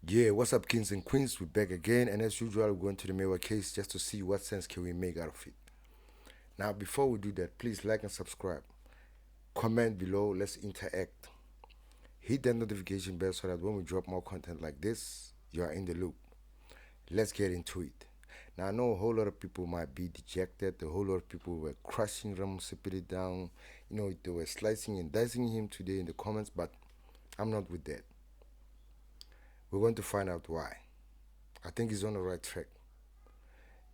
Yeah, what's up, kings and queens? We're back again, and as usual, we're going to the Mayweather case just to see what sense can we make out of it. Now, before we do that, please like and subscribe. Comment below. Let's interact. Hit that notification bell so that when we drop more content like this, you are in the loop. Let's get into it. Now, I know a whole lot of people might be dejected. A whole lot of people were crushing Ramosipidi down. They were slicing and dicing him today in the comments, but I'm not with that. We're going to find out why. I think he's on the right track.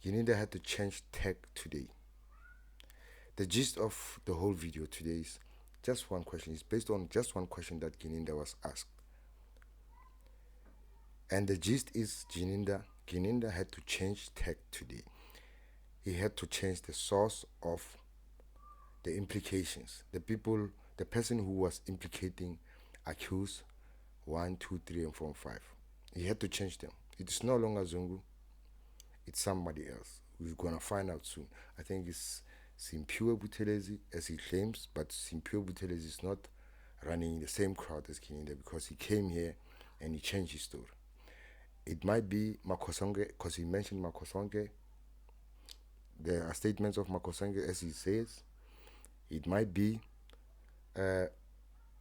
Gininda had to change tech today. The gist of the whole video today is just one question. It's based on just one question that Gininda was asked. And the gist is Gininda had to change tech today. He had to change the source of the implications. The person who was implicating accused 1, 2, 3, and 4, and 5. He had to change them. It is no longer Zungu. It's somebody else. We're gonna find out soon. I think it's Simphiwe Buthelezi, as he claims, but Simphiwe Buthelezi is not running in the same crowd as Gininda because he came here and he changed his story. It might be Makosonge, because he mentioned Makosonge. There are statements of Makosonge as he says. It might be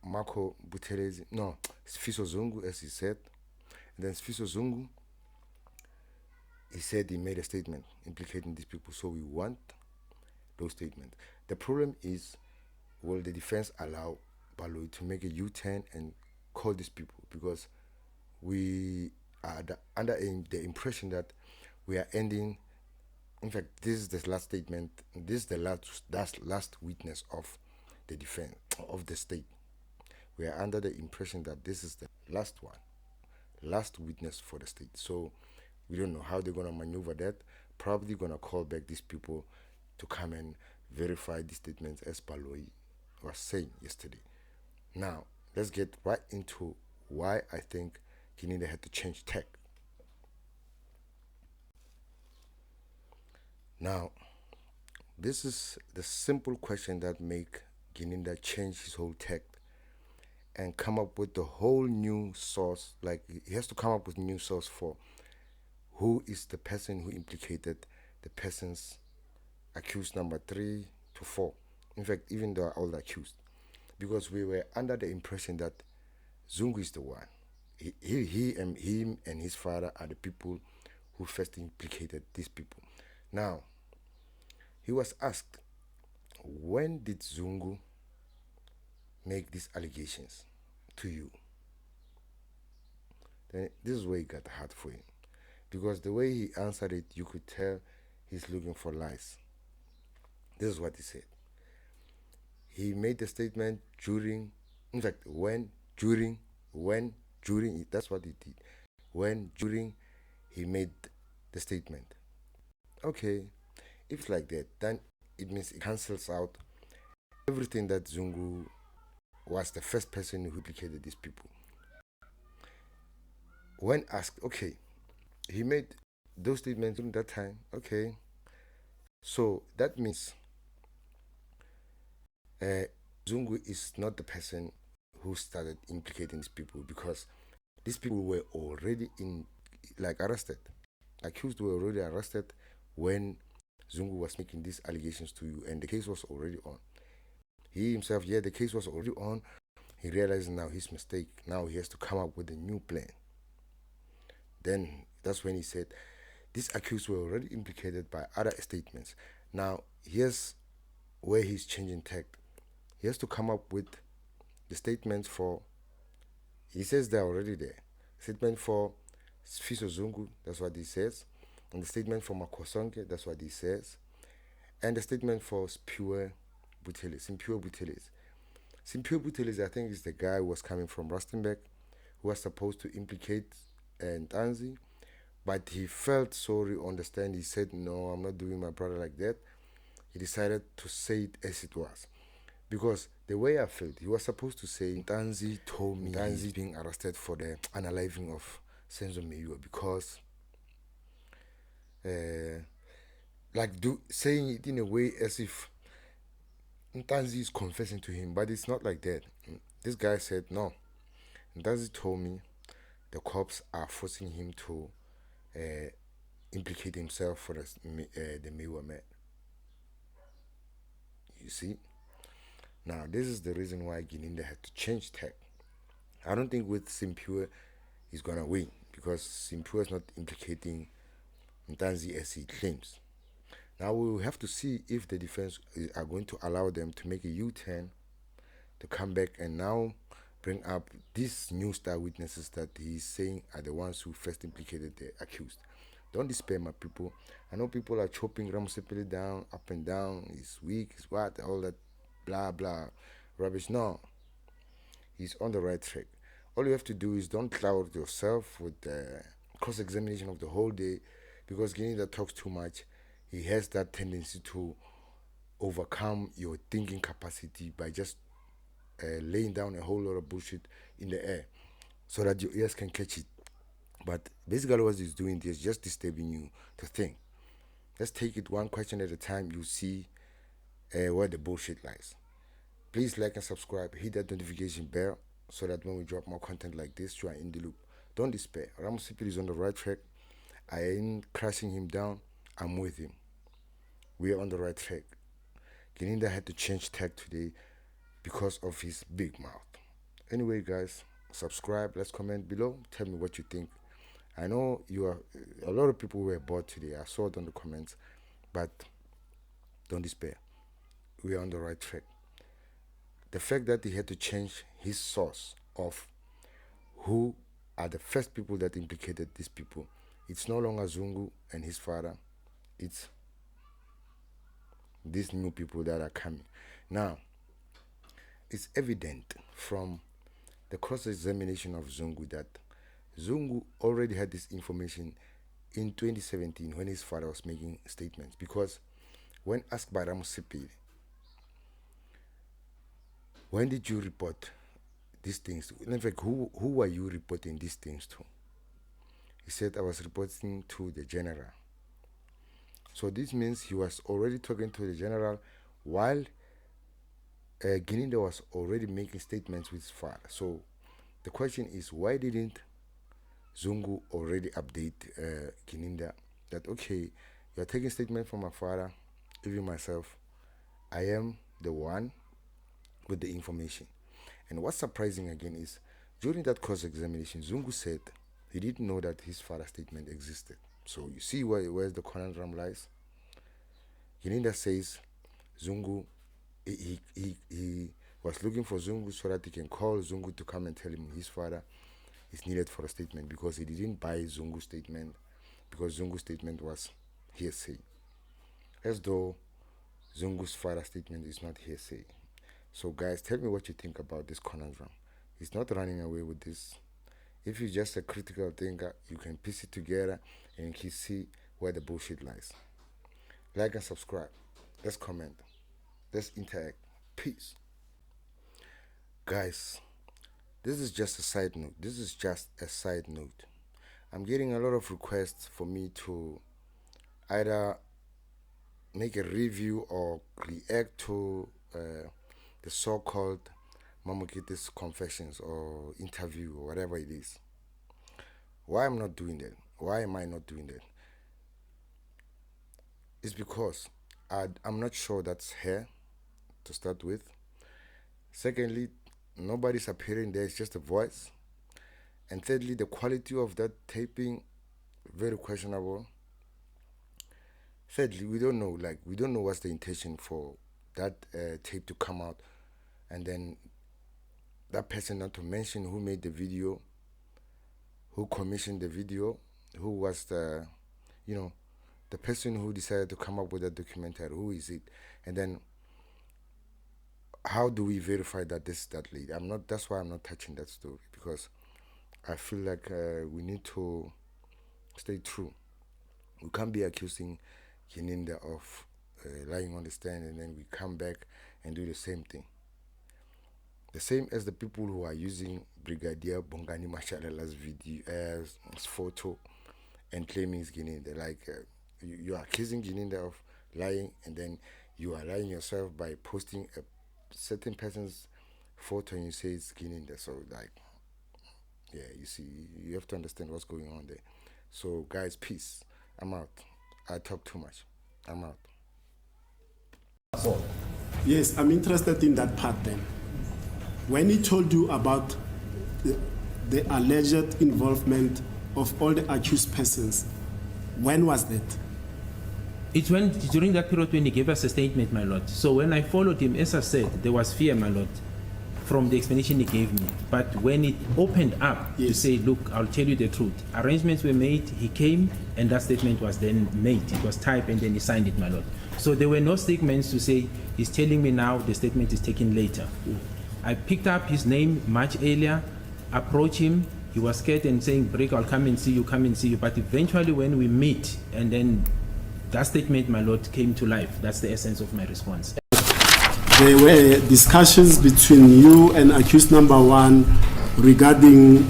Mako Buthelezi, no, Sfiso Zungu as he said. And then Sfiso Zungu, he said he made a statement implicating these people, so we want those statements. The problem is, will the defense allow Baloyi to make a U-turn and call these people? Because we are under the impression that we are ending. In fact, this is the last statement. This is the last witness of the defense of the state. We are under the impression that this is the last one, last witness for the state. So we don't know how they're gonna maneuver that. Probably gonna call back these people to come and verify the statements as Baloyi was saying yesterday. Now, let's get right into why I think Gininda had to change tech. Now, this is the simple question that make Gininda change his whole tech and come up with the whole new source. Like, he has to come up with a new source for who is the person who implicated the persons accused number 3 to 4. In fact, even though all accused, because we were under the impression that Zungu is the one. He and him and his father are the people who first implicated these people. Now, he was asked, when did Zungu make these allegations to you? Then this is where it got hard for him, because the way he answered it, you could tell he's looking for lies. This is what he said. He made the statement during, in fact, during, that's what he did. During, he made the statement. Okay, if it's like that, then it means it cancels out everything that Zungu was the first person who implicated these people. When asked, okay, he made those statements during that time, okay, so that means Zungu is not the person who started implicating these people, because these people were already arrested. Accused were already arrested when Zungu was making these allegations to you, and the case was already on. He himself, the case was already on. He realized now his mistake. Now he has to come up with a new plan. Then that's when he said, these accused were already implicated by other statements. Now, here's where he's changing tack. He has to come up with the statements for, he says they're already there. Statement for Sfiso Zungu, that's what he says. And the statement for Makosonke, that's what he says. And the statement for Simphiwe Buthelezi. Simphiwe Buthelezi, I think, is the guy who was coming from Rustenburg, who was supposed to implicate Ntanzi, but he felt sorry on the stand. He said, no, I'm not doing my brother like that. He decided to say it as it was. Because the way I felt, he was supposed to say, Ntanzi told me Ntanzi being arrested for the unaliving of Senzo Meyiwa, because saying it in a way as if Ntanzi is confessing to him, but it's not like that. This guy said, no, Ntanzi told me the cops are forcing him to uh, implicate himself for the Miwa man. You see? Now, this is the reason why Gininda had to change tack. I don't think with Simpure he's gonna win because Simpure is not implicating Ntanzi as he claims. Now we will have to see if the defense are going to allow them to make a U-turn to come back and now bring up these new star witnesses that he's saying are the ones who first implicated the accused. Don't despair, my people. I know people are chopping Ramsepele down, up and down. He's weak, he's what, all that blah blah rubbish. No, he's on the right track. All you have to do is don't cloud yourself with the cross-examination of the whole day because Gininda talks too much. He has that tendency to overcome your thinking capacity by just laying down a whole lot of bullshit in the air so that your ears can catch it. But basically, what he's doing is just disturbing you to think. Let's take it one question at a time. You see where the bullshit lies. Please like and subscribe. Hit that notification bell so that when we drop more content like this, you are in the loop. Don't despair. Ramosipil is on the right track. I ain't crashing him down. I'm with him. We are on the right track. Gininda had to change tag today because of his big mouth. Anyway, guys, subscribe. Let's comment below. Tell me what you think. I know you are a lot of people were bored today. I saw it on the comments, but don't despair. We are on the right track. The fact that he had to change his source of who are the first people that implicated these people, it's no longer Zungu and his father. It's these new people that are coming. Now, it's evident from the cross-examination of Zungu that Zungu already had this information in 2017 when his father was making statements. Because when asked by Ramosipi, when did you report these things to? In fact, who are you reporting these things to? He said, I was reporting to the general. So this means he was already talking to the general while Gininda was already making statements with his father. So the question is, why didn't Zungu already update Gininda that, okay, you're taking statement from my father, even myself, I am the one with the information. And what's surprising again is, during that cross-examination, Zungu said he didn't know that his father's statement existed. So you see where's the conundrum lies? Gininda says Zungu, he was looking for Zungu so that he can call Zungu to come and tell him his father is needed for a statement because he didn't buy Zungu's statement because Zungu's statement was hearsay. As though Zungu's father's statement is not hearsay. So guys, tell me what you think about this conundrum. He's not running away with this. If you're just a critical thinker, you can piece it together and you can see where the bullshit lies. Like and subscribe. Let's comment. Let's interact. Peace. Guys, this is just a side note. This is just a side note. I'm getting a lot of requests for me to either make a review or react to the so-called Mamukite's confessions or interview or whatever it is. Why I'm not doing that? Why am I not doing that? It's because I'm not sure that's her to start with. Secondly, nobody's appearing there, it's just a voice. And thirdly, the quality of that taping, very questionable. Thirdly, we don't know, we don't know what's the intention for that tape to come out. And then that person, not to mention who made the video, who commissioned the video, who was the person who decided to come up with that documentary, who is it? And then how do we verify that this is that lady? That's why I'm not touching that story, because I feel like we need to stay true. We can't be accusing Gininda of lying on the stand and then we come back and do the same thing. The same as the people who are using Brigadier Bongani Mashalala's video as photo and claiming it's Gininda. You are accusing Gininda of lying and then you are lying yourself by posting a certain person's photo and you say it's Gininda. So Yeah, you see, you have to understand what's going on there. So, guys, peace. I'm out. I talk too much. I'm out. Yes, I'm interested in that part then. When he told you about the alleged involvement of all the accused persons, when was that? It went during that period when he gave us a statement, my lord. So when I followed him, as I said, there was fear, my lord, from the explanation he gave me. But when it opened up to say, look, I'll tell you the truth, arrangements were made, he came, and that statement was then made. It was typed, and then he signed it, my lord. So there were no statements to say, he's telling me now, the statement is taken later. I picked up his name much earlier, approached him, he was scared and saying, Break, I'll come and see you, come and see you. But eventually when we meet, and then that statement, my lord, came to life. That's the essence of my response. There were discussions between you and accused number one regarding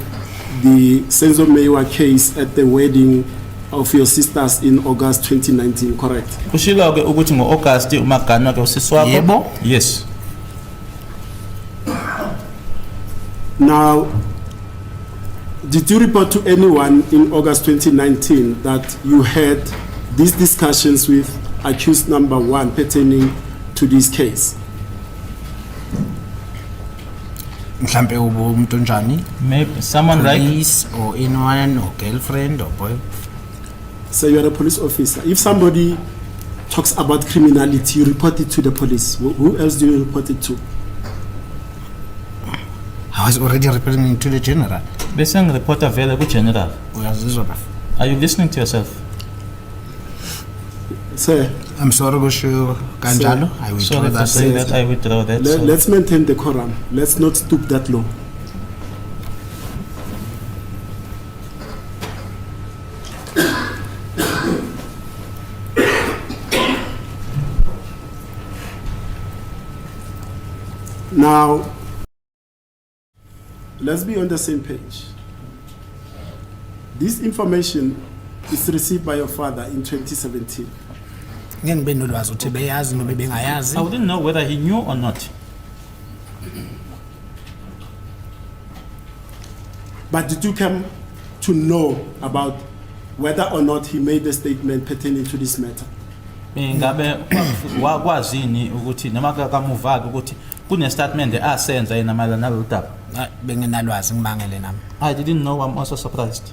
the Senzo Mewa case at the wedding of your sisters in August 2019, correct? Kushilo ke ukuthi ngo-August umagana ke usisi wakho. Yebo. Yes. Now, did you report to anyone in August 2019 that you had these discussions with accused number one pertaining to this case? Mhlambe umuntu njani? Maybe someone like Police or anyone or girlfriend or boy? So you are a police officer. If somebody talks about criminality, you report it to the police. Who else do you report it to? I was already reporting to the general. beseng reporter vele ku general. Uyazizwa bafo? Are you listening to yourself? Sir, I'm sorry kusho kanjalo. I will Sorry to say that I withdraw that. So let's maintain the quorum. Let's not stoop that low. Now, let's be on the same page. This information is received by your father in 2017. Ngeke ngibe nolwazi ukuthi beyazi noma bengayazi. I wouldn't know whether he knew or not. But did you come to know about whether or not he made a statement pertaining to this matter? Ngabe wakwazini ukuthi noma kamuva ukuthi kune statement asenza yena mayelana nalolu daba. Benginalwazi ngimangele nami. I didn't know. I'm also surprised.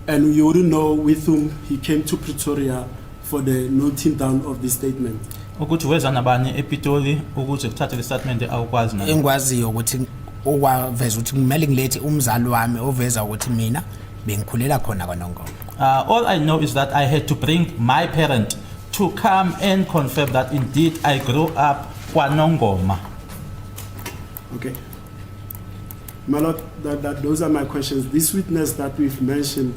And you wouldn't know with whom he came to Pretoria for the noting down of this statement. Ukuthi weza nabani ePitoli ukuthi kuthathe le statement awukwazi na. Engikwaziyo ukuthi okwaveza ukuthi kumele ngilethe umzali wami oveza ukuthi mina bengikhulela khona kwaNongoma. All I know is that I had to bring my parent to come and confirm that indeed I grew up kwaNongoma. Okay. My Lord, those are my questions. This witness that we've mentioned,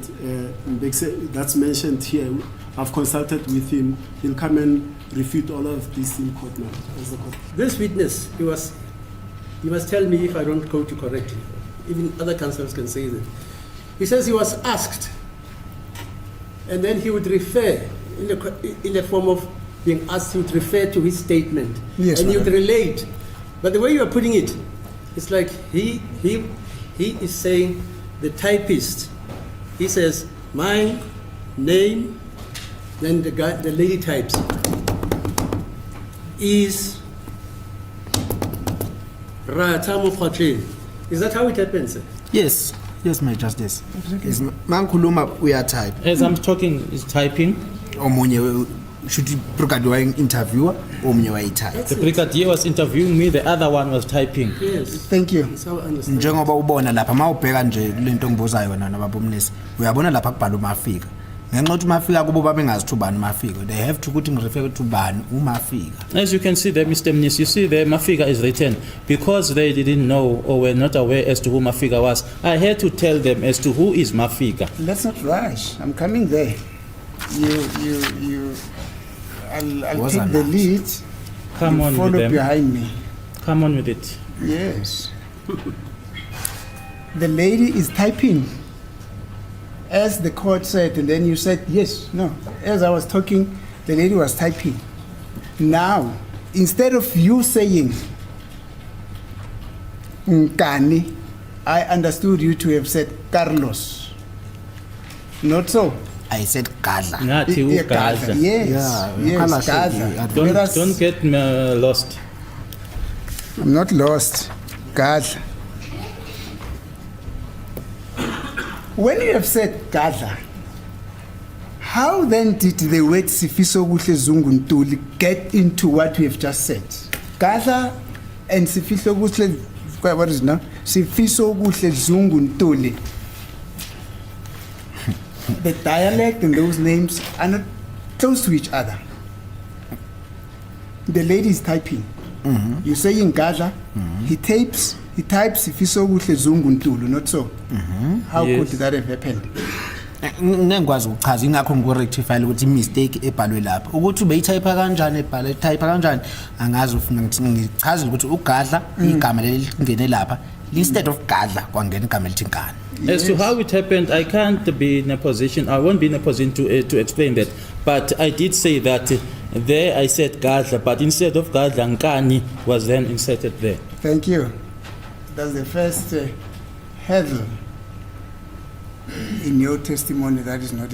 that's mentioned here, I've consulted with him. He'll come and refute all of this in court now. This witness, he must tell me if I don't quote you correctly. Even other counsels can say that. He says he was asked, and then he would refer, in the form of being asked, he would refer to his statement. Yes, and he would madam. relate. But the way you are putting it, it's like he is saying, the typist, he says, my name, then the lady types, is Ratamu Khwatlin. Is that how it happens, sir? Yes, my justice. Is mankhuluma uyatype. As I'm talking, is typing. Omunye should brigadier interviewer omunye wayitype. The brigadier was interviewing me, the other one was typing. Yes. Thank you. That's how I understand. Njengoba ubona lapha mawubheka nje lento ngibuza yona nababumnisi uyabona lapha kubhala umafika ngenxa ukuthi umafika kubo babengazithu bani umafika they have to ukuthi ngirefer to bani umafika. As you can see there, Mr. Mnis, you see there Mafika is written. Because they didn't know or were not aware as to who Mafika was, I had to tell them as to who is Mafika. Let's not rush. I'm coming there. I'll take the lead. Come on follow with them. behind me. Come on with it. Yes. The lady is typing. As the court said, and then you said, yes, no. As I was talking, the lady was typing. Now, instead of you saying, Nkani, I understood you to have said Carlos. Not so. I said Gadla. Ngathi Yeah, ugadla. Yes, Yeah, yes, Gadla. Gadla. Don't, Whereas- don't get lost. I'm not lost. Gadla. When you have said Gadla, how then did the word Sifiso Kuhle Zungu Ntuli get into what we have just said? Gadla and Sifiso Kuhle, what is it now? Sifiso Kuhle Zungu Ntuli. The dialect and those names are not close to each other. The lady is typing. You say in Gaza, he types Sifiso Kuhle Zungu Ntulu, not so. How Yes. could that have happened? Ngengikwazi ukuchaza ingakho ngikurectify ukuthi mistake ebhalwe lapha ukuthi ubeyitype kanjani ebhale type kanjani angazi ufuna ngichaze ukuthi ugadla igama leli lingene lapha instead of gadla kwangena igama elithi ngane. As to how it happened, I can't be in a position, I won't be in a position to explain that. But I did say that there I said Gadla, but instead of Gadla, Nkani was then inserted there. Thank you. That's the first hurdle in your testimony that is not